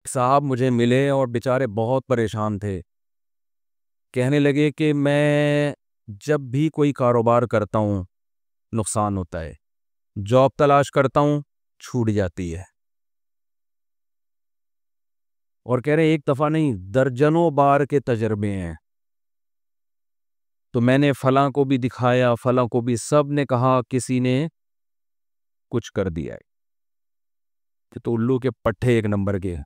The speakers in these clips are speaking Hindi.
साहब मुझे मिले और बेचारे बहुत परेशान थे। कहने लगे कि मैं जब भी कोई कारोबार करता हूँ नुकसान होता है, जॉब तलाश करता हूँ छूट जाती है। और कह रहे एक दफ़ा नहीं दर्जनों बार के तजर्बे हैं। तो मैंने फलां को भी दिखाया, फलां को भी, सब ने कहा किसी ने कुछ कर दिया है। तो उल्लू के पट्टे एक नंबर के हैं।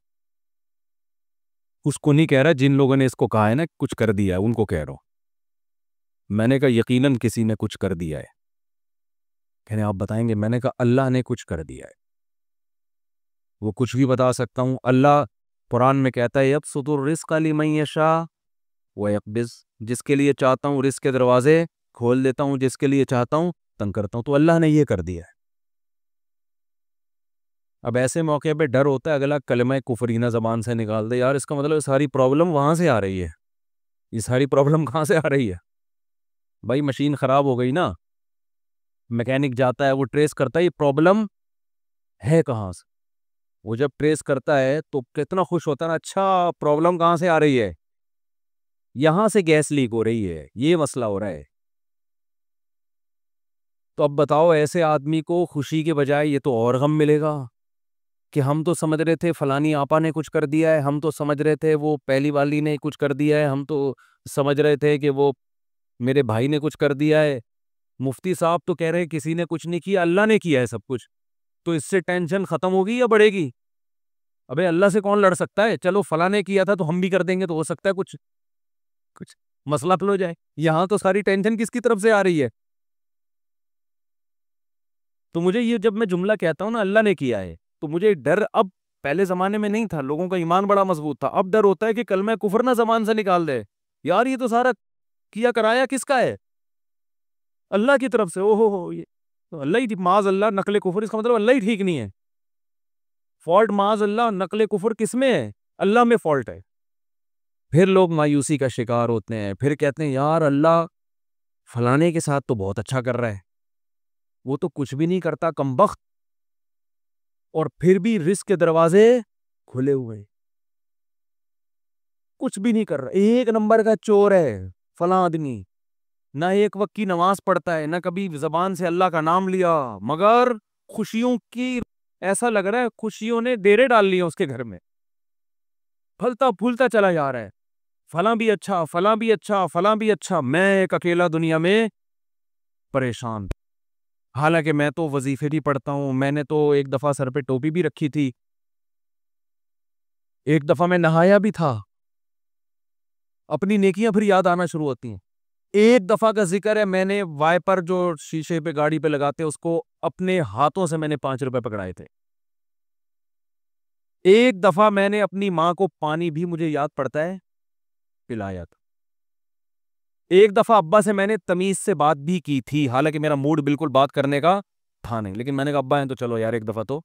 उसको नहीं कह रहा, जिन लोगों ने इसको कहा है ना कुछ कर दिया है उनको कह रहा हूं। मैंने कहा यकीनन किसी ने कुछ कर दिया है। कहने आप बताएंगे? मैंने कहा अल्लाह ने कुछ कर दिया है। वो कुछ भी बता सकता हूं। अल्लाह कुरान में कहता है यबसुतुर रिज़्क़ लिमन यशा व यक़बिज़, जिसके लिए चाहता हूं रिज़्क़ के दरवाजे खोल देता हूं, जिसके लिए चाहता हूं तंग करता हूं। तो अल्लाह ने ये कर दिया है। अब ऐसे मौके पे डर होता है अगला कलमा कुफरीना ज़बान से निकाल दे। यार इसका मतलब सारी प्रॉब्लम वहां से आ रही है। ये सारी प्रॉब्लम कहाँ से आ रही है? भाई मशीन ख़राब हो गई ना, मैकेनिक जाता है, वो ट्रेस करता है ये प्रॉब्लम है कहाँ से। वो जब ट्रेस करता है तो कितना खुश होता है ना, अच्छा प्रॉब्लम कहाँ से आ रही है, यहाँ से गैस लीक हो रही है, ये मसला हो रहा है। तो अब बताओ ऐसे आदमी को खुशी के बजाय ये तो और गम मिलेगा कि हम तो समझ रहे थे फलानी आपा ने कुछ कर दिया है, हम तो समझ रहे थे वो पहली वाली ने कुछ कर दिया है, हम तो समझ रहे थे कि वो मेरे भाई ने कुछ कर दिया है। मुफ्ती साहब तो कह रहे हैं किसी ने कुछ नहीं किया, अल्लाह ने किया है सब कुछ। तो इससे टेंशन खत्म होगी या बढ़ेगी? अबे अल्लाह से कौन लड़ सकता है? चलो फलां ने किया था तो हम भी कर देंगे, तो हो सकता है कुछ कुछ मसला हल हो जाए। यहां तो सारी टेंशन किसकी तरफ से आ रही है? तो मुझे ये जब मैं जुमला कहता हूं ना अल्लाह ने किया है, तो मुझे डर अब, पहले जमाने में नहीं था, लोगों का ईमान बड़ा मजबूत था। अब डर होता है कि कलमा कुफर ना जबान से निकाल दे। यार ये तो सारा किया कराया किसका है? अल्लाह की तरफ से। ओहो हो, ये तो अल्लाह ही माज अल्लाह नकले कुफर, इसका मतलब अल्लाह ही ठीक नहीं है। फॉल्ट माज अल्लाह नकले कुफर किसमें है? अल्लाह में फॉल्ट है। फिर लोग मायूसी का शिकार होते हैं, फिर कहते हैं यार अल्लाह फलाने के साथ तो बहुत अच्छा कर रहा है, वो तो कुछ भी नहीं करता कमबख्त, और फिर भी रिस्क के दरवाजे खुले हुए हैं। कुछ भी नहीं कर रहा, एक नंबर का चोर है फला आदमी, ना एक वक्त की नमाज पढ़ता है, ना कभी जबान से अल्लाह का नाम लिया, मगर खुशियों की, ऐसा लग रहा है खुशियों ने डेरे डाल लिए उसके घर में, फलता फूलता चला जा रहा है। फला भी अच्छा, फला भी अच्छा, फला भी अच्छा, मैं एक अकेला दुनिया में परेशान। हालांकि मैं तो वजीफे भी पढ़ता हूं, मैंने तो एक दफा सर पे टोपी भी रखी थी, एक दफा मैं नहाया भी था। अपनी नेकियां फिर याद आना शुरू होती हैं। एक दफा का जिक्र है, मैंने वाइपर जो शीशे पे गाड़ी पे लगाते हैं उसको अपने हाथों से मैंने 5 रुपए पकड़ाए थे। एक दफा मैंने अपनी माँ को पानी भी, मुझे याद पड़ता है, पिलाया था। एक दफा अब्बा से मैंने तमीज से बात भी की थी, हालांकि मेरा मूड बिल्कुल बात करने का था नहीं, लेकिन मैंने कहा अब्बा हैं तो चलो यार एक दफा तो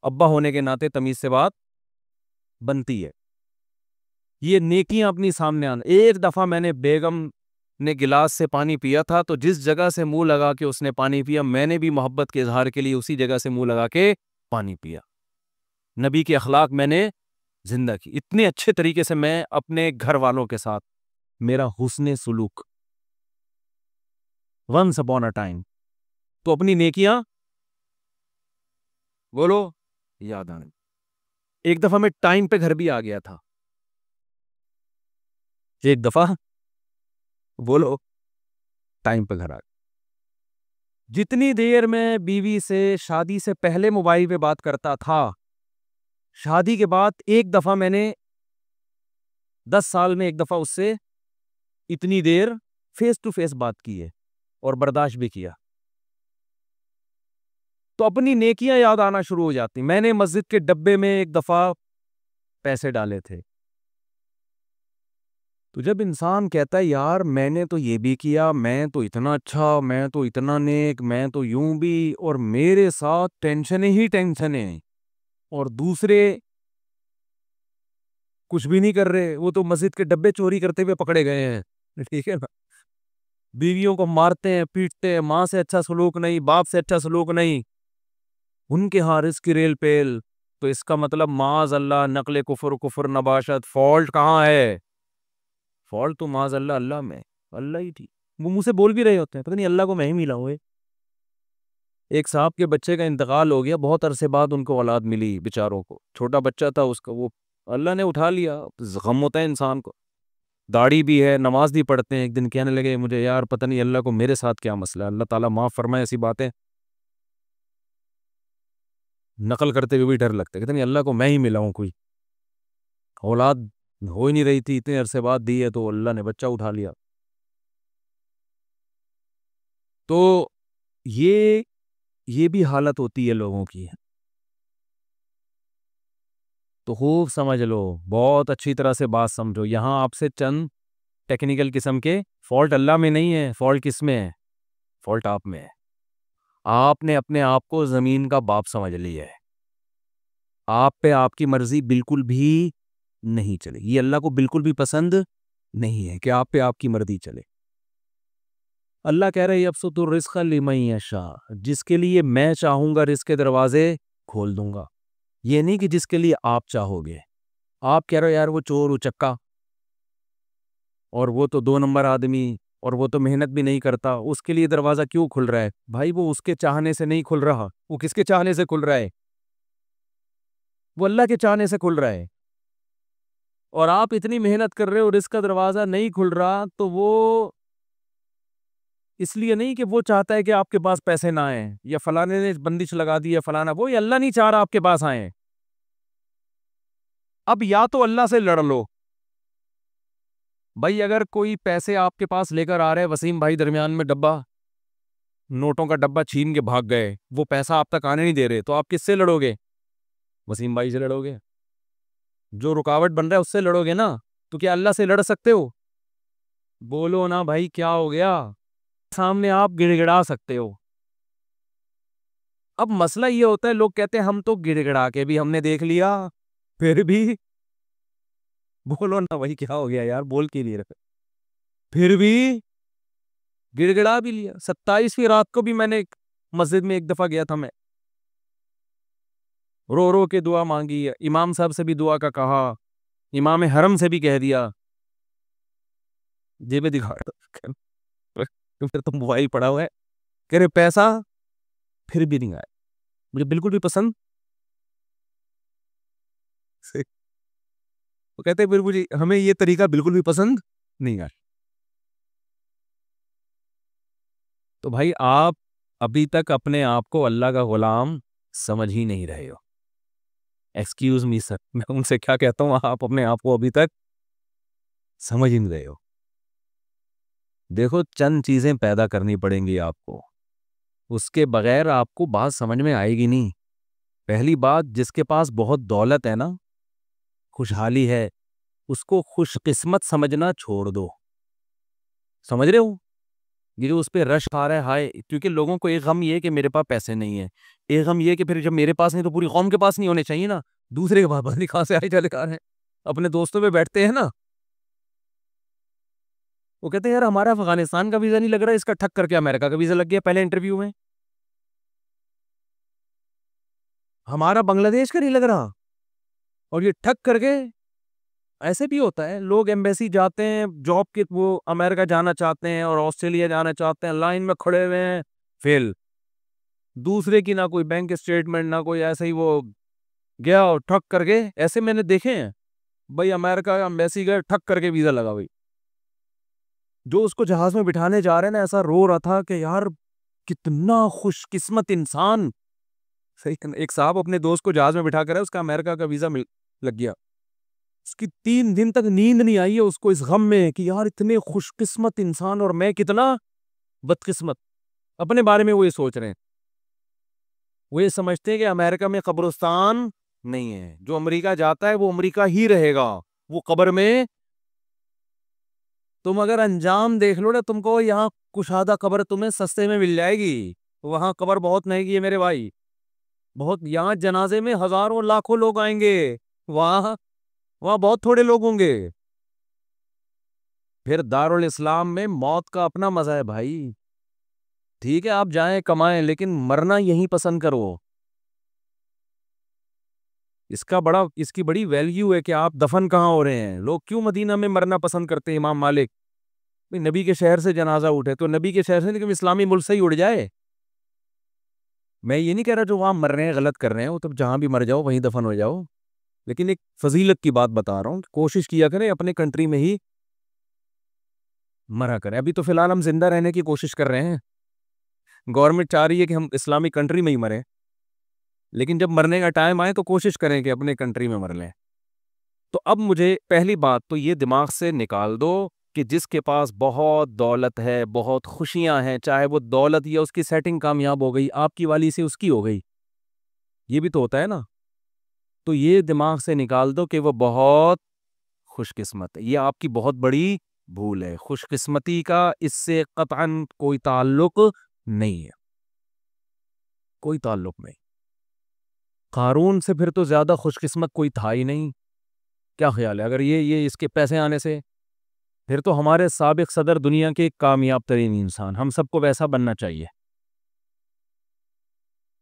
अब्बा होने के नाते तमीज से बात बनती है। ये नेकियां अपनी सामने आना। एक दफा मैंने बेगम ने गिलास से पानी पिया था, तो जिस जगह से मुंह लगा के उसने पानी पिया, मैंने भी मोहब्बत के इजहार के लिए उसी जगह से मुंह लगा के पानी पिया। नबी के अखलाक मैंने जिंदा की, इतने अच्छे तरीके से मैं अपने घर वालों के साथ, मेरा हुस्ने सुलूक वंस अपॉन अ टाइम। तो अपनी नेकियां बोलो याद आने। एक दफा मैं टाइम पे घर भी आ गया था। एक दफा बोलो टाइम पे घर आ गया। जितनी देर मैं बीवी से शादी से पहले मोबाइल पे बात करता था, शादी के बाद एक दफा मैंने 10 साल में एक दफा उससे इतनी देर फेस टू फेस बात की है, और बर्दाश्त भी किया। तो अपनी नेकियां याद आना शुरू हो जाती। मैंने मस्जिद के डब्बे में एक दफा पैसे डाले थे। तो जब इंसान कहता है यार मैंने तो ये भी किया, मैं तो इतना अच्छा, मैं तो इतना नेक, मैं तो यूं भी, और मेरे साथ टेंशनें ही टेंशनें, और दूसरे कुछ भी नहीं कर रहे, वो तो मस्जिद के डब्बे चोरी करते हुए पकड़े गए हैं। ठीक है ना? बीवियों को मारते हैं, पीटते हैं, माँ से अच्छा सलूक नहीं, बाप से अच्छा सलूक नहीं, उनके यहाँ रिस्क की रेल पेल, तो इसका मतलब माज अल्लाह नकले कुफर कुफर नबाशत, फॉल्ट कहाँ है? फॉल्ट तो माज अल्लाह अल्लाह में, अल्लाह ही ठीक। वो मुंह से बोल भी रहे होते हैं, पता नहीं अल्लाह को मैं ही मिला हूँ। एक साहब के बच्चे का इंतकाल हो गया, बहुत अरसे बाद उनको औलाद मिली बेचारों को, छोटा बच्चा था उसका, वो अल्लाह ने उठा लिया। गम होता है इंसान को, दाढ़ी भी है, नमाज भी पढ़ते हैं। एक दिन कहने लगे मुझे, यार पता नहीं अल्लाह को मेरे साथ क्या मसला है, अल्लाह ताला माफ़ फरमाए, ऐसी बातें नकल करते हुए भी डर लगता है। कहते नहीं अल्लाह को मैं ही मिला हूँ, कोई औलाद हो ही नहीं रही थी, इतने अरसे बाद दी है तो अल्लाह ने बच्चा उठा लिया। तो ये ये भी हालत होती है लोगों की। तो खूब समझ लो, बहुत अच्छी तरह से बात समझो। यहाँ आपसे चंद टेक्निकल किस्म के फॉल्ट अल्लाह में नहीं है, फॉल्ट किस में है? फॉल्ट आप में है। आपने अपने आप को जमीन का बाप समझ लिया है। आप पे आपकी मर्जी बिल्कुल भी नहीं चले, ये अल्लाह को बिल्कुल भी पसंद नहीं है कि आप पे आपकी मर्जी चले। अल्लाह कह रहे अब तो रिस्क लिमन यशा, जिसके लिए मैं चाहूंगा रिस्क के दरवाजे खोल दूंगा। ये नहीं कि जिसके लिए आप चाहोगे। आप कह रहे हो यार वो चोर उचक्का, और वो तो 2 नंबर आदमी, और वो तो मेहनत भी नहीं करता, उसके लिए दरवाजा क्यों खुल रहा है? भाई वो उसके चाहने से नहीं खुल रहा, वो किसके चाहने से खुल रहा है? वो अल्लाह के चाहने से खुल रहा है। और आप इतनी मेहनत कर रहे हो और इसका दरवाजा नहीं खुल रहा, तो वो इसलिए नहीं कि वो चाहता है कि आपके पास पैसे ना आए, या फलाने ने बंदिश लगा दी, या फलाना, वो ये अल्लाह नहीं चाह रहा आपके पास आए। अब या तो अल्लाह से लड़ लो। भाई अगर कोई पैसे आपके पास लेकर आ रहे हैं, वसीम भाई दरमियान में डब्बा, नोटों का डब्बा छीन के भाग गए, वो पैसा आप तक आने नहीं दे रहे, तो आप किससे लड़ोगे? वसीम भाई से लड़ोगे। जो रुकावट बन रहा है उससे लड़ोगे ना। तो क्या अल्लाह से लड़ सकते हो? बोलो ना भाई, क्या हो गया? सामने आप गिड़गिड़ा सकते हो। अब मसला ये होता है, लोग कहते हैं हम तो गिड़गिड़ा के भी हमने देख लिया, फिर भी। बोलो ना भाई, क्या हो गया यार, बोल के लिए रखे, फिर भी गिड़गिड़ा भी लिया। 27वीं रात को भी मैंने मस्जिद में एक दफा गया था, मैं रो रो के दुआ मांगी है, इमाम साहब से भी दुआ का कहा, इमाम हरम से भी कह दिया, जेबे दिखा फिर तो मोबाइल पड़ा हुआ है, कह रहे पैसा, फिर भी नहीं आया, मुझे बिल्कुल भी पसंद से। वो कहते हैं फिर मुझे, हमें ये तरीका बिल्कुल भी पसंद नहीं आया। तो भाई आप अभी तक अपने आप को अल्लाह का गुलाम समझ ही नहीं रहे हो। एक्सक्यूज मी सर, मैं उनसे क्या कहता हूँ, आप अपने आप को अभी तक समझ ही नहीं रहे हो। देखो, चंद चीजें पैदा करनी पड़ेंगी आपको, उसके बगैर आपको बात समझ में आएगी नहीं। पहली बात, जिसके पास बहुत दौलत है ना, खुशहाली है, उसको खुशकिस्मत समझना छोड़ दो। समझ रहे हो? ये जो उस पे रश आ रहा है हाय, क्योंकि लोगों को एक गम ये है कि मेरे पास पैसे नहीं है, एक गम ये है कि फिर जब मेरे पास नहीं तो पूरी कौम के पास नहीं होने चाहिए ना। दूसरे के पास पता नहीं कहाँ से आए चले आ रहे हैं। अपने दोस्तों पे बैठते हैं ना, वो कहते हैं यार हमारा अफगानिस्तान का वीजा नहीं लग रहा, इसका ठक करके अमेरिका का वीजा लग गया पहले इंटरव्यू में, हमारा बांग्लादेश का नहीं लग रहा, और ये ठक करके। ऐसे भी होता है, लोग एम्बेसी जाते हैं जॉब के, वो अमेरिका जाना चाहते हैं और ऑस्ट्रेलिया जाना चाहते हैं, लाइन में खड़े हुए हैं, फेल। दूसरे की ना कोई बैंक स्टेटमेंट, ना कोई, ऐसे ही वो गया और ठक करके, ऐसे मैंने देखे हैं। भाई अमेरिका एम्बेसी गए, ठक करके वीजा लगा भाई। जो उसको जहाज में बिठाने जा रहे हैं ना, ऐसा रो रहा था कि यार कितना खुशकिस्मत इंसान। सही है ना? एक साहब अपने दोस्त को जहाज में बिठा कर है, उसका अमेरिका का वीजा मिल लग गया। उसकी 3 दिन तक नींद नहीं आई है उसको, इस गम में कि यार इतने खुशकिस्मत इंसान और मैं कितना बदकिस्मत। अपने बारे में वो ये सोच रहे हैं, वो ये समझते हैं कि अमेरिका में कब्रिस्तान नहीं है, जो अमेरिका जाता है वो अमेरिका ही रहेगा, वो कब्र में। तुम अगर अंजाम देख लो ना, तुमको यहाँ कुशादा कब्र तुम्हें सस्ते में मिल जाएगी, वहां कब्र बहुत महंगी है मेरे भाई। बहुत, यहाँ जनाजे में हजारों लाखों लोग आएंगे, वहां वहां बहुत थोड़े लोग होंगे। फिर दारुल इस्लाम में मौत का अपना मजा है भाई। ठीक है आप जाएं कमाएं, लेकिन मरना यहीं पसंद करो। इसकी बड़ी वैल्यू है कि आप दफन कहाँ हो रहे हैं। लोग क्यों मदीना में मरना पसंद करते हैं? इमाम मालिक, भाई नबी के शहर से जनाजा उठे तो नबी के शहर से नहीं, इस्लामी मुल्क से ही उड़ जाए। मैं ये नहीं कह रहा जो वहां मर रहे हैं गलत कर रहे हैं, वो तो जहां भी मर जाओ वहीं दफन हो जाओ, लेकिन एक फजीलत की बात बता रहा हूँ, कोशिश किया करें अपने कंट्री में ही मरा करें। अभी तो फिलहाल हम जिंदा रहने की कोशिश कर रहे हैं, गवर्नमेंट चाह रही है कि हम इस्लामिक कंट्री में ही मरें, लेकिन जब मरने का टाइम आए तो कोशिश करें कि अपने कंट्री में मर लें। तो अब मुझे पहली बात तो ये दिमाग से निकाल दो कि जिसके पास बहुत दौलत है, बहुत खुशियां हैं, चाहे वो दौलत या उसकी सेटिंग कामयाब हो गई, आपकी वाली से उसकी हो गई, ये भी तो होता है ना। तो ये दिमाग से निकाल दो कि वो बहुत खुशकिस्मत है। ये आपकी बहुत बड़ी भूल है। खुशकिस्मती का इससे कतअन कोई ताल्लुक नहीं है, कोई ताल्लुक नहीं। कारून से फिर तो ज्यादा खुशकिस्मत कोई था ही नहीं। क्या ख्याल है? अगर ये इसके पैसे आने से, फिर तो हमारे साबिक सदर दुनिया के कामयाब तरीन इंसान, हम सबको वैसा बनना चाहिए।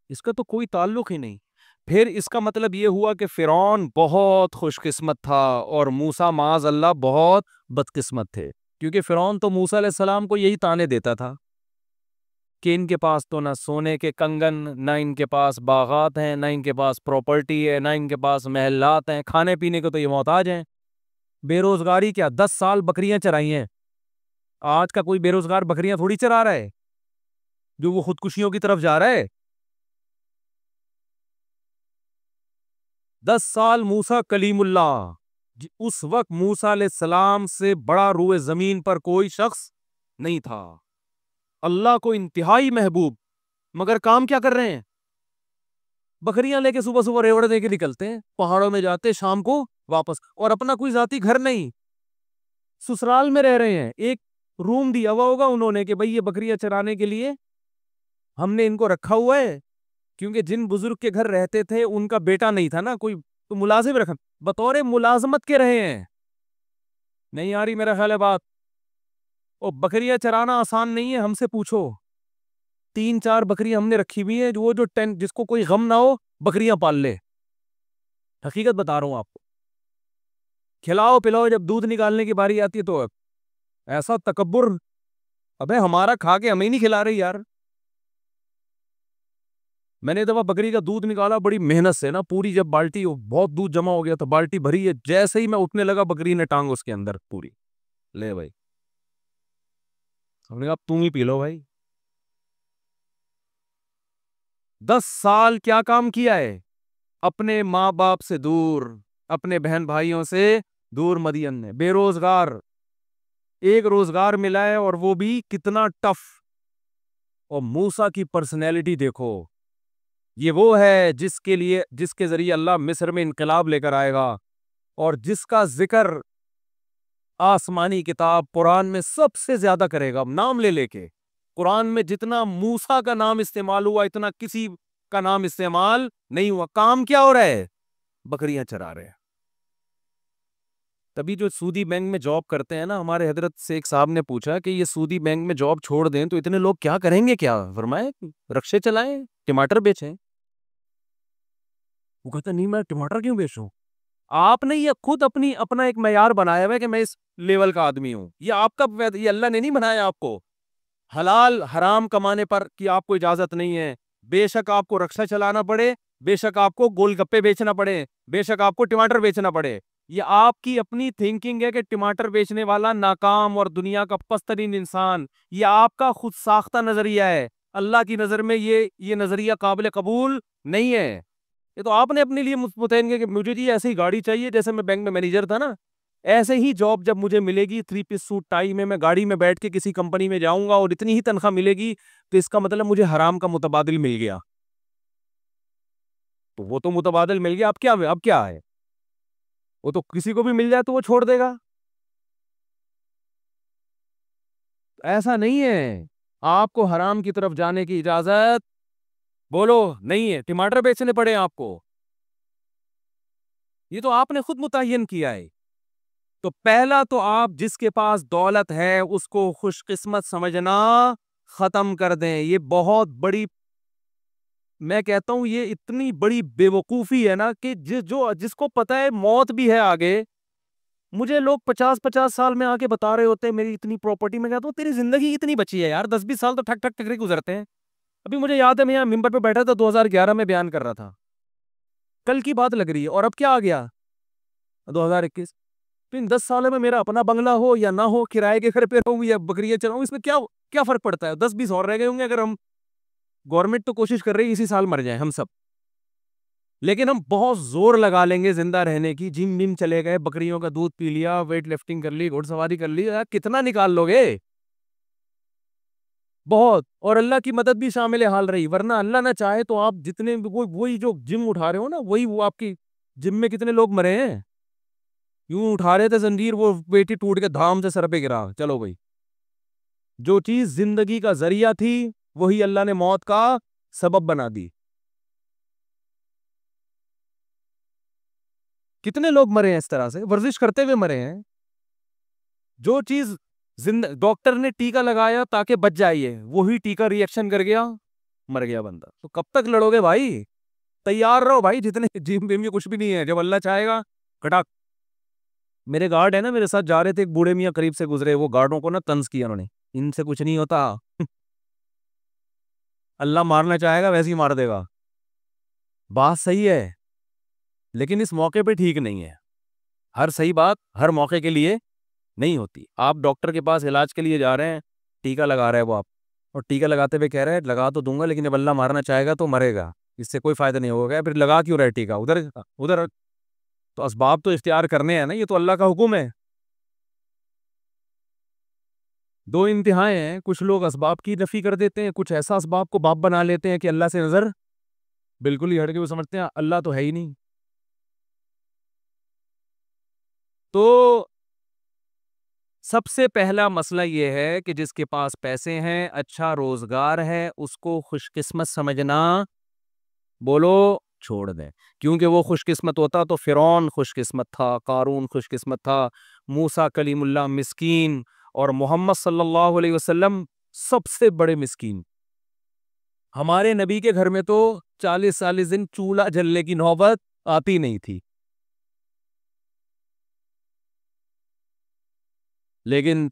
इसका तो कोई ताल्लुक ही नहीं। फिर इसका मतलब ये हुआ कि फिरौन बहुत खुशकिस्मत था और मूसा माज अल्लाह बहुत बदकिस्मत थे, क्योंकि फिरौन तो मूसा अलैहिस्सलाम को यही ताने देता था कि इनके पास तो ना सोने के कंगन, ना इनके पास बागात हैं, ना इनके पास प्रॉपर्टी है, ना इनके पास महलात हैं, खाने पीने को तो ये मोहताज हैं। बेरोजगारी क्या, 10 साल बकरियां चराई हैं। आज का कोई बेरोजगार बकरियां थोड़ी चरा रहा है जो वो खुदकुशियों की तरफ जा रहा है। 10 साल मूसा कलीमुल्लाह, उस वक्त मूसा अलैहिस्सलाम से बड़ा रूए जमीन पर कोई शख्स नहीं था, अल्लाह को इंतहाई महबूब, मगर काम क्या कर रहे हैं? बकरियां लेके सुबह सुबह रेवड़ दे के निकलते हैं, पहाड़ों में जाते, शाम को वापस, और अपना कोई जाती घर नहीं, ससुराल में रह रहे हैं। एक रूम दिया हुआ होगा उन्होंने कि भाई ये बकरियां चराने के लिए हमने इनको रखा हुआ है, क्योंकि जिन बुजुर्ग के घर रहते थे उनका बेटा नहीं था ना कोई, तो मुलाजिम रखा, बतौर मुलाजमत के रहे हैं। नहीं आ रही मेरा ख्याल है बात। और बकरियां चराना आसान नहीं है, हमसे पूछो। 3-4 बकरियां हमने रखी हुई है, वो जो टेंट जिसको कोई गम ना हो बकरियां पाल ले। हकीकत बता रहा हूं आपको। खिलाओ पिलाओ, जब दूध निकालने की बारी आती है तो ऐसा तकब्बुर, अबे हमारा खा के हमें ही नहीं खिला रही यार। मैंने एक दफा बकरी का दूध निकाला बड़ी मेहनत से ना, पूरी जब बाल्टी, बहुत दूध जमा हो गया था, बाल्टी भरी है, जैसे ही मैं उठने लगा बकरी ने टांग उसके अंदर पूरी। ले भाई, हमने कहा तुम ही पी लो भाई। 10 साल क्या काम किया है? अपने माँ बाप से दूर, अपने बहन भाइयों से दूर, मदियन में बेरोजगार, एक रोजगार मिला है और वो भी कितना टफ। और मूसा की पर्सनैलिटी देखो, ये वो है जिसके लिए, जिसके जरिए अल्लाह मिस्र में इनकलाब लेकर आएगा, और जिसका जिक्र आसमानी किताब कुरान में सबसे ज्यादा करेगा, नाम ले लेके। कुरान में जितना मूसा का नाम इस्तेमाल हुआ इतना किसी का नाम इस्तेमाल नहीं हुआ। काम क्या हो रहा है? बकरियां चरा रहे हैं। तभी जो सूदी बैंक में जॉब करते हैं ना, हमारे हजरत से एक साहब ने पूछा कि ये सूदी बैंक में जॉब छोड़ दें तो इतने लोग क्या करेंगे? क्या फरमाए, रक्शे चलाएं, टमाटर बेचें। वो कहता नहीं, मैं टमाटर क्यों बेचूं? आपने ये खुद अपना एक मैयार बनाया हुआ है कि मैं इस लेवल का आदमी हूं। ये आपका ये अल्लाह ने नहीं बनाया आपको। हलाल हराम कमाने पर की आपको इजाजत नहीं है। बेशक आपको रक्शा चलाना पड़े, बेशक आपको गोलगप्पे बेचना पड़े, बेशक आपको टमाटर बेचना पड़े। ये आपकी अपनी थिंकिंग है कि टमाटर बेचने वाला नाकाम और दुनिया का पस्तरीन इंसान। ये आपका खुद साख्ता नजरिया है। अल्लाह की नजर में ये नजरिया काबिल कबूल नहीं है। ये तो आपने अपने लिए मुतयन किया कि मुझे जी ऐसी गाड़ी चाहिए, जैसे मैं बैंक में मैनेजर था ना, ऐसे ही जॉब जब मुझे मिलेगी 3 पीस सूट टाई में, मैं गाड़ी में बैठ के किसी कंपनी में जाऊंगा और इतनी ही तनख्वाह मिलेगी, तो इसका मतलब मुझे हराम का मुतबादिल मिल गया। तो वो तो मुतबादिल मिल गया, अब क्या है? वो तो किसी को भी मिल जाए तो वो छोड़ देगा। ऐसा नहीं है। आपको हराम की तरफ जाने की इजाजत, बोलो, नहीं है। टमाटर बेचने पड़े आपको, ये तो आपने खुद मुतय्यन किया है। तो पहला तो आप जिसके पास दौलत है उसको खुशकिस्मत समझना खत्म कर दें। ये बहुत बड़ी मैं कहता हूं ये इतनी बड़ी बेवकूफी है ना कि जिसको पता है मौत भी है आगे, मुझे लोग 50-50 साल में आके बता रहे होते हैं मेरी इतनी प्रॉपर्टी, में कहता हूँ तेरी जिंदगी कितनी बची है यार, 10-20 साल तो ठक ठक ठक गुजरते हैं। अभी मुझे याद है मैं यहाँ मिंबर पे बैठा था 2011 में बयान कर रहा था, कल की बात लग रही है, और अब क्या आ गया 2021। तो इन 10 सालों में मेरा अपना बंगला हो या ना हो, किराए के घर पे रहूं या बकरियां चलाऊं, इसमें क्या क्या फर्क पड़ता है? 10-20 और रह गए होंगे अगर हम, गवर्नमेंट तो कोशिश कर रही है इसी साल मर जाए हम सब, लेकिन हम बहुत जोर लगा लेंगे जिंदा रहने की, जिम विम चले गए, बकरियों का दूध पी लिया, वेट लिफ्टिंग कर ली, घुड़सवारी कर ली, यार कितना निकाल लोगे? बहुत। और अल्लाह की मदद भी शामिल हाल रही, वरना अल्लाह ना चाहे तो आप जितने वही जो जिम उठा रहे हो ना, वही वो आपकी जिम में कितने लोग मरे हैं, यूं उठा रहे थे जंजीर, वो बेटी टूट के धाम से सर पे गिरा, चलो भाई। जो चीज जिंदगी का जरिया थी वही अल्लाह ने मौत का सबब बना दी। कितने लोग मरे हैं इस तरह से, वर्जिश करते हुए मरे हैं। जो चीज डॉक्टर ने टीका लगाया ताकि बच जाइए, वही टीका रिएक्शन कर गया, मर गया बंदा। तो कब तक लड़ोगे भाई? तैयार रहो भाई, जितने जिम विम में कुछ भी नहीं है, जब अल्लाह चाहेगा कटाक। मेरे गार्ड है ना, मेरे साथ जा रहे थे, एक बूढ़े मियाँ करीब से गुजरे, वो गार्डों को ना तंज किया उन्होंने, इनसे कुछ नहीं होता अल्लाह मारना चाहेगा वैसे ही मार देगा। बात सही है, लेकिन इस मौके पे ठीक नहीं है। हर सही बात हर मौके के लिए नहीं होती। आप डॉक्टर के पास इलाज के लिए जा रहे हैं, टीका लगा रहे हैं वो आप, और टीका लगाते हुए कह रहे हैं लगा तो दूंगा लेकिन जब अल्लाह मारना चाहेगा तो मरेगा, इससे कोई फायदा नहीं होगा, फिर लगा क्यों रहे टीका उधर उधर? तो असबाब तो इख्तियार करने हैं ना, ये तो अल्लाह का हुक्म है। दो इंतहाएं हैं, कुछ लोग असबाब की नफी कर देते हैं, कुछ ऐसा असबाब को बाप बना लेते हैं कि अल्लाह से नजर बिल्कुल ही हट के, वो समझते हैं अल्लाह तो है ही नहीं। तो सबसे पहला मसला यह है कि जिसके पास पैसे हैं, अच्छा रोजगार है, उसको खुशकिस्मत समझना, बोलो छोड़ दें। क्योंकि वो खुशकिस्मत होता तो फिरौन खुशकिस्मत था, कारून खुशकिस्मत था, मूसा कलीमुल्लाह मिस्कीन, और मोहम्मद सल्लल्लाहु अलैहि वसल्लम सबसे बड़े मिस्कीन। हमारे नबी के घर में तो 40-40 दिन चूल्हा जलने की नौबत आती नहीं थी। लेकिन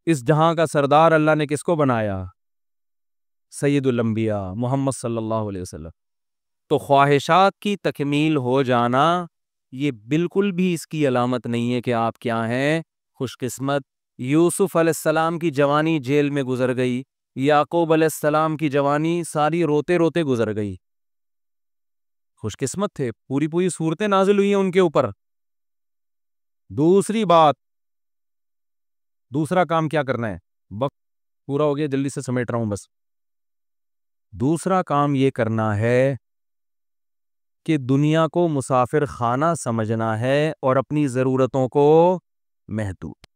इस जहां का सरदार अल्लाह ने किसको बनाया? सैयदुल अंबिया मोहम्मद सल्लल्लाहु अलैहि वसल्लम। तो ख्वाहिशात की तकमील हो जाना ये बिल्कुल भी इसकी अलामत नहीं है कि आप क्या हैं, खुशकिस्मत। यूसुफ अलैहिस्सलाम की जवानी जेल में गुजर गई, याकूब अलैहिस्सलाम की जवानी सारी रोते रोते गुजर गई, खुशकिस्मत थे, पूरी पूरी सूरतें नाजिल हुई हैं उनके ऊपर। दूसरी बात, दूसरा काम क्या करना है, वक्त पूरा हो गया, जल्दी से समेट रहा हूं बस। दूसरा काम ये करना है कि दुनिया को मुसाफिर खाना समझना है और अपनी जरूरतों को महदूद।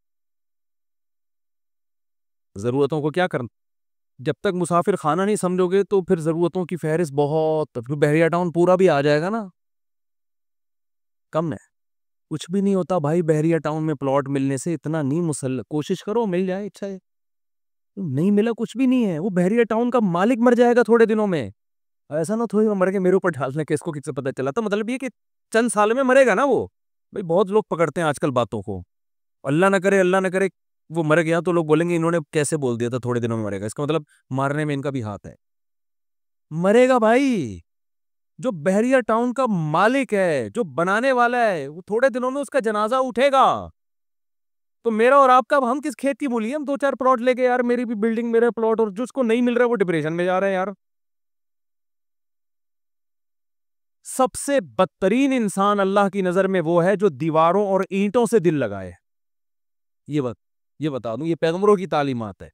जरूरतों को क्या करना, जब तक मुसाफिर खाना नहीं समझोगे तो फिर जरूरतों की फहरिस्त बहुत, फिर बहरिया टाउन पूरा भी आ जाएगा ना, कम है। कुछ भी नहीं होता भाई बहरिया टाउन में प्लॉट मिलने से, इतना नहीं मुसल, कोशिश करो मिल जाए, अच्छा है। नहीं मिला कुछ भी नहीं है, वो बहरिया टाउन का मालिक मर जाएगा थोड़े दिनों में। ऐसा ना थोड़ी मर के मेरे ऊपर ढालने के, इसको किससे पता चला? तो मतलब ये कि चंद साल में मरेगा ना वो। भाई बहुत लोग पकड़ते हैं आजकल बातों को, अल्लाह ना करे अल्लाह ना करे वो मर गया तो लोग बोलेंगे इन्होंने कैसे बोल दिया था थोड़े दिनों में मरेगा, इसका मतलब मारने में इनका भी हाथ है। मरेगा भाई, जो बहरिया टाउन का मालिक है, जो बनाने वाला है, वो थोड़े दिनों में उसका जनाजा उठेगा। तो मेरा और आपका, हम किस खेत की मूली है? हम दो चार प्लॉट लेके यार, मेरी भी बिल्डिंग मेरा प्लॉट, और जिसको नहीं मिल रहा है वो डिप्रेशन में जा रहा है यार। सबसे बदतरीन इंसान अल्लाह की नजर में वो है जो दीवारों और ईंटों से दिल लगाए। ये बात, ये बता दूं, ये पैगंबरों की तालीमात है।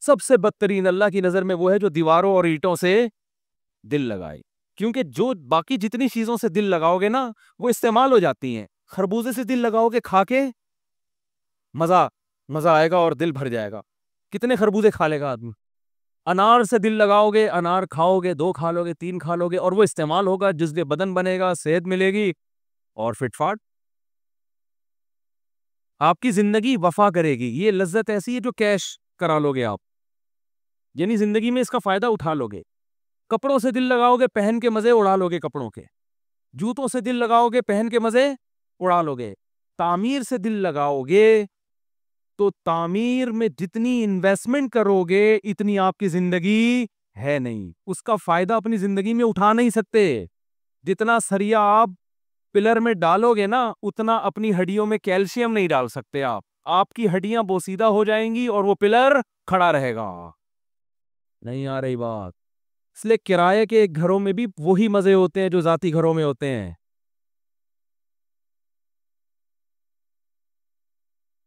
सबसे बदतरीन अल्लाह की नजर में वो है जो दीवारों और ईंटों से दिल लगाए। क्योंकि जो बाकी जितनी चीजों से दिल लगाओगे ना, वो इस्तेमाल हो जाती हैं। खरबूजे से दिल लगाओगे खा के, मजा मजा आएगा और दिल भर जाएगा, कितने खरबूजे खा लेगा आदमी। अनार से दिल लगाओगे, अनार खाओगे, दो खा लोगे, तीन खा लोगे, और वो इस्तेमाल होगा, जिससे बदन बनेगा, सेहत मिलेगी और फिटफाट। आपकी जिंदगी वफा करेगी। ये लज्जत ऐसी है जो कैश करा लोगे आप। यानी जिंदगी में इसका फायदा उठा लोगे। कपड़ों से दिल लगाओगे, पहन के मजे उड़ा लोगे कपड़ों के। जूतों से दिल लगाओगे, पहन के मजे उड़ा लोगे। तामीर से दिल लगाओगे तो तामीर में जितनी इन्वेस्टमेंट करोगे इतनी आपकी जिंदगी है नहीं, उसका फायदा अपनी जिंदगी में उठा नहीं सकते। जितना सरिया आप पिलर में डालोगे ना, उतना अपनी हड्डियों में कैल्शियम नहीं डाल सकते आप। आपकी हड्डियां बोसीदा हो जाएंगी और वो पिलर खड़ा रहेगा। नहीं आ रही बात? इसलिए किराए के घरों में भी वही मजे होते हैं जो जाती घरों में होते हैं।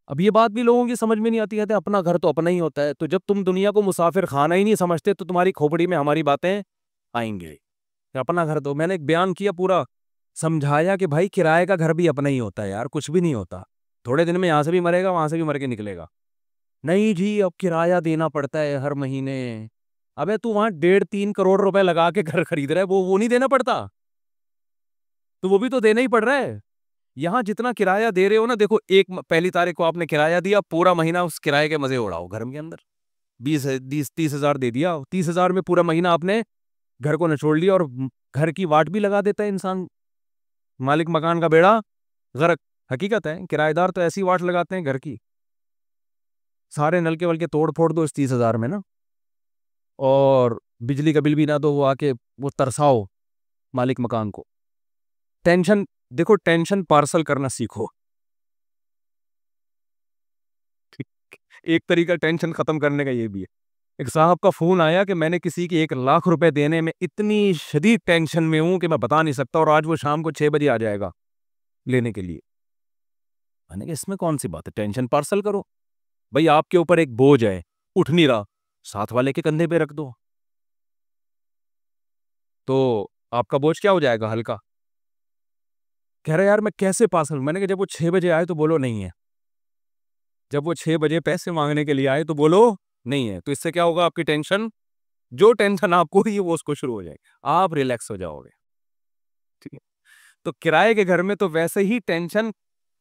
अब ये बात भी लोगों की समझ में नहीं आती, कहते अपना घर तो अपना ही होता है। तो जब तुम दुनिया को मुसाफिर खाना ही नहीं समझते तो तुम्हारी खोपड़ी में हमारी बातें आएंगे। अपना घर तो मैंने एक बयान किया, पूरा समझाया कि भाई किराए का घर भी अपना ही होता है यार, कुछ भी नहीं होता। थोड़े दिन में यहां से भी मरेगा, वहां से भी मर के निकलेगा। नहीं जी, अब किराया देना पड़ता है हर महीने। अबे तू वहां 1.5-3 करोड़ रुपए लगा के घर खरीद रहा है, वो नहीं देना पड़ता? तो वो भी तो देना ही पड़ रहा है। यहां जितना किराया दे रहे हो ना, देखो एक पहली तारीख को आपने किराया दिया, पूरा महीना उस किराए के मजे उड़ाओ घर के अंदर। 20-30 हज़ार दे दिया, 30 हज़ार में पूरा महीना आपने घर को निचोड़ लिया। और घर की वाट भी लगा देता है इंसान, मालिक मकान का बेड़ा गर्क। हकीकत है, किराएदार तो ऐसी वाट लगाते हैं घर की। सारे नलके वलके तोड़ फोड़ दो इस 30 हज़ार में ना, और बिजली का बिल भी ना दो, वो आके वो तरसाओ मालिक मकान को। टेंशन, देखो टेंशन पार्सल करना सीखो। एक तरीका टेंशन खत्म करने का ये भी है। एक साहब का फोन आया कि मैंने किसी की 1 लाख रुपए देने में इतनी शदीद टेंशन में हूं कि मैं बता नहीं सकता, और आज वो शाम को 6 बजे आ जाएगा लेने के लिए। मैंने कहा इसमें कौन सी बात है, टेंशन पार्सल करो। भाई आपके ऊपर एक बोझ है, उठ नहीं रहा, साथ वाले के कंधे पे रख दो, तो आपका बोझ क्या हो जाएगा, हल्का। कह रहा यार मैं कैसे पार्सल, मैंने कहा जब वो 6 बजे आए तो बोलो नहीं है, जब वो 6 बजे पैसे मांगने के लिए आए तो बोलो नहीं है। तो इससे क्या होगा, आपकी टेंशन, जो टेंशन आपको हुई है वो उसको शुरू हो जाएगी, आप रिलैक्स हो जाओगे। ठीक है। तो किराए के घर में तो वैसे ही टेंशन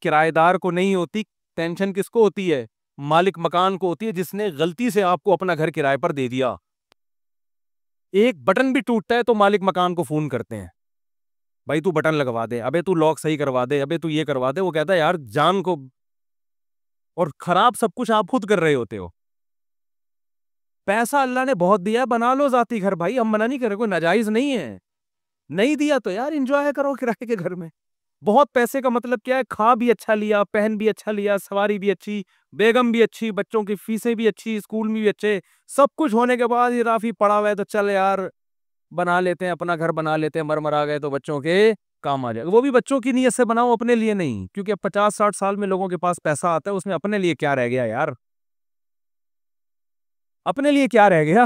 किराएदार को नहीं होती, टेंशन किसको होती है, मालिक मकान को होती है, जिसने गलती से आपको अपना घर किराए पर दे दिया। एक बटन भी टूटता है तो मालिक मकान को फोन करते हैं, भाई तू बटन लगवा दे, अबे तू लॉक सही करवा दे, अबे तू ये करवा दे। वो कहता है यार जान को, और खराब सब कुछ आप खुद कर रहे होते हो। पैसा अल्लाह ने बहुत दिया है, बना लो जाती घर भाई, हम मना नहीं कर रहे, कोई नाजायज नहीं है। नहीं दिया तो यार एंजॉय करो किराए के घर में। बहुत पैसे का मतलब क्या है, खा भी अच्छा लिया, पहन भी अच्छा लिया, सवारी भी अच्छी, बेगम भी अच्छी, बच्चों की फीसें भी अच्छी, स्कूल में भी अच्छे, सब कुछ होने के बाद ये राफी पड़ा हुआ है तो चल यार बना लेते हैं, अपना घर बना लेते हैं, मर आ गए तो बच्चों के काम आ जाएगा। वो भी बच्चों की नीयत से बनाओ, अपने लिए नहीं, क्योंकि अब 50-60 साल में लोगों के पास पैसा आता है, उसमें अपने लिए क्या रह गया यार, अपने लिए क्या रह गया।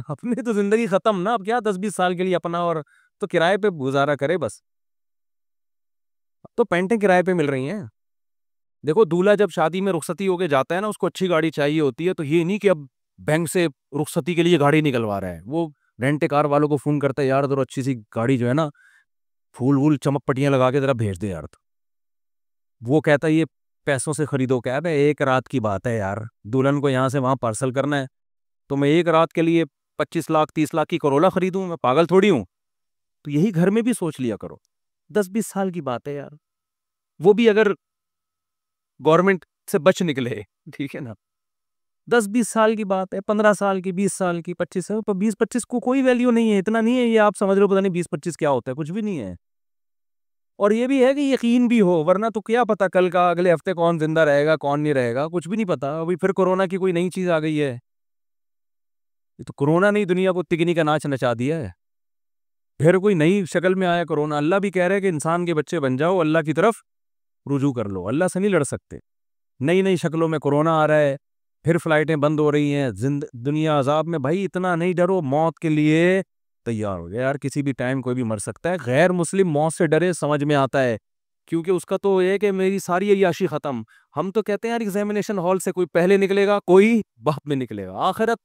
अपनी तो जिंदगी खत्म ना, अब क्या 10-20 साल के लिए अपना, और तो किराए पे गुजारा करे बस। अब तो पेंटें किराए पे मिल रही हैं। देखो दूल्हा जब शादी में रुखसती होके जाता है ना, उसको अच्छी गाड़ी चाहिए होती है, तो ये नहीं कि अब बैंक से रुखसती के लिए गाड़ी निकलवा रहा है, वो रेंट कार वालों को फोन करता है यार इधर अच्छी सी गाड़ी जो है ना, फूल वूल चमक पट्टियां लगा के जरा भेज दे यार। तो वो कहता है ये पैसों से खरीदो कैब है, एक रात की बात है यार, दुल्हन को यहाँ से वहां पार्सल करना है, तो मैं एक रात के लिए 25 लाख 30 लाख की करोला खरीदूं, मैं पागल थोड़ी हूं। तो यही घर में भी सोच लिया करो, 10-20 साल की बात है यार, वो भी अगर गवर्नमेंट से बच निकले, ठीक है ना। 10-20 साल की बात है, 15 साल की, 20 साल की, 25 पर 20-25 को कोई वैल्यू नहीं है, इतना नहीं है ये आप समझ रहे हो, पता नहीं 20-25 क्या होता है, कुछ भी नहीं है। और ये भी है कि यकीन भी हो, वरना तो क्या पता कल का अगले हफ्ते कौन जिंदा रहेगा कौन नहीं रहेगा, कुछ भी नहीं पता। अभी फिर कोरोना की कोई नई चीज आ गई है, ये तो कोरोना नहीं दुनिया को तिगनी का नाच नचा दिया है। फिर कोई नई शक्ल में आया कोरोना, अल्लाह भी कह रहे हैं कि इंसान के बच्चे बन जाओ, अल्लाह की तरफ रुजू कर लो, अल्लाह से नहीं लड़ सकते। नई नई शक्लों में कोरोना आ रहा है, फिर फ्लाइटें बंद हो रही हैं, दुनिया अजाब में। भाई इतना नहीं डरो, मौत के लिए तैयार हो गया यार, किसी भी टाइम कोई भी मर सकता है। गैर मुस्लिम मौत से डरे, समझ में आता है, क्योंकि उसका तो ये है कि मेरी सारी अय्याशी खत्म। हम तो कहते हैं यार एग्जामिनेशन हॉल से कोई पहले निकलेगा, कोई बाद में निकलेगा, आखिरत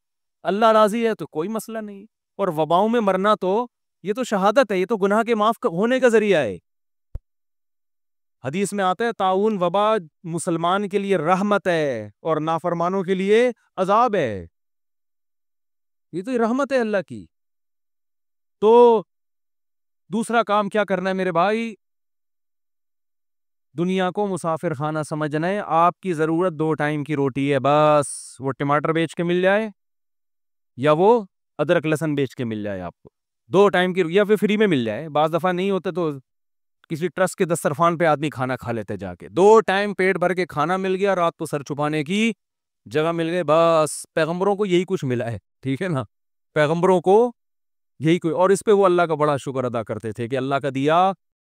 अल्लाह राजी है तो कोई मसला नहीं। और वबाओं में मरना तो ये तो शहादत है, ये तो गुनाह के माफ होने का जरिया है। हदीस में आता है ताउन वबा मुसलमान के लिए रहमत है और नाफरमानों के लिए अजाब है। ये तो रहमत है अल्लाह की। तो दूसरा काम क्या करना है मेरे भाई? दुनिया को मुसाफिर खाना समझना है। आपकी जरूरत 2 टाइम की रोटी है बस। वो टमाटर बेच के मिल जाए या वो अदरक लहसुन बेच के मिल जाए आपको। 2 टाइम की, या फिर फ्री में मिल जाए। बाज दफा नहीं होते तो किसी ट्रस्ट के दस्तरखान पे आदमी खाना खा लेते जाके। 2 टाइम पेट भर के खाना मिल गया, रात को सर छुपाने की जगह मिल गई, बस। पैगंबरों को यही कुछ मिला है, ठीक है ना। पैगंबरों को यही कोई, और इस पे वो अल्लाह का बड़ा शुक्र अदा करते थे कि अल्लाह का दिया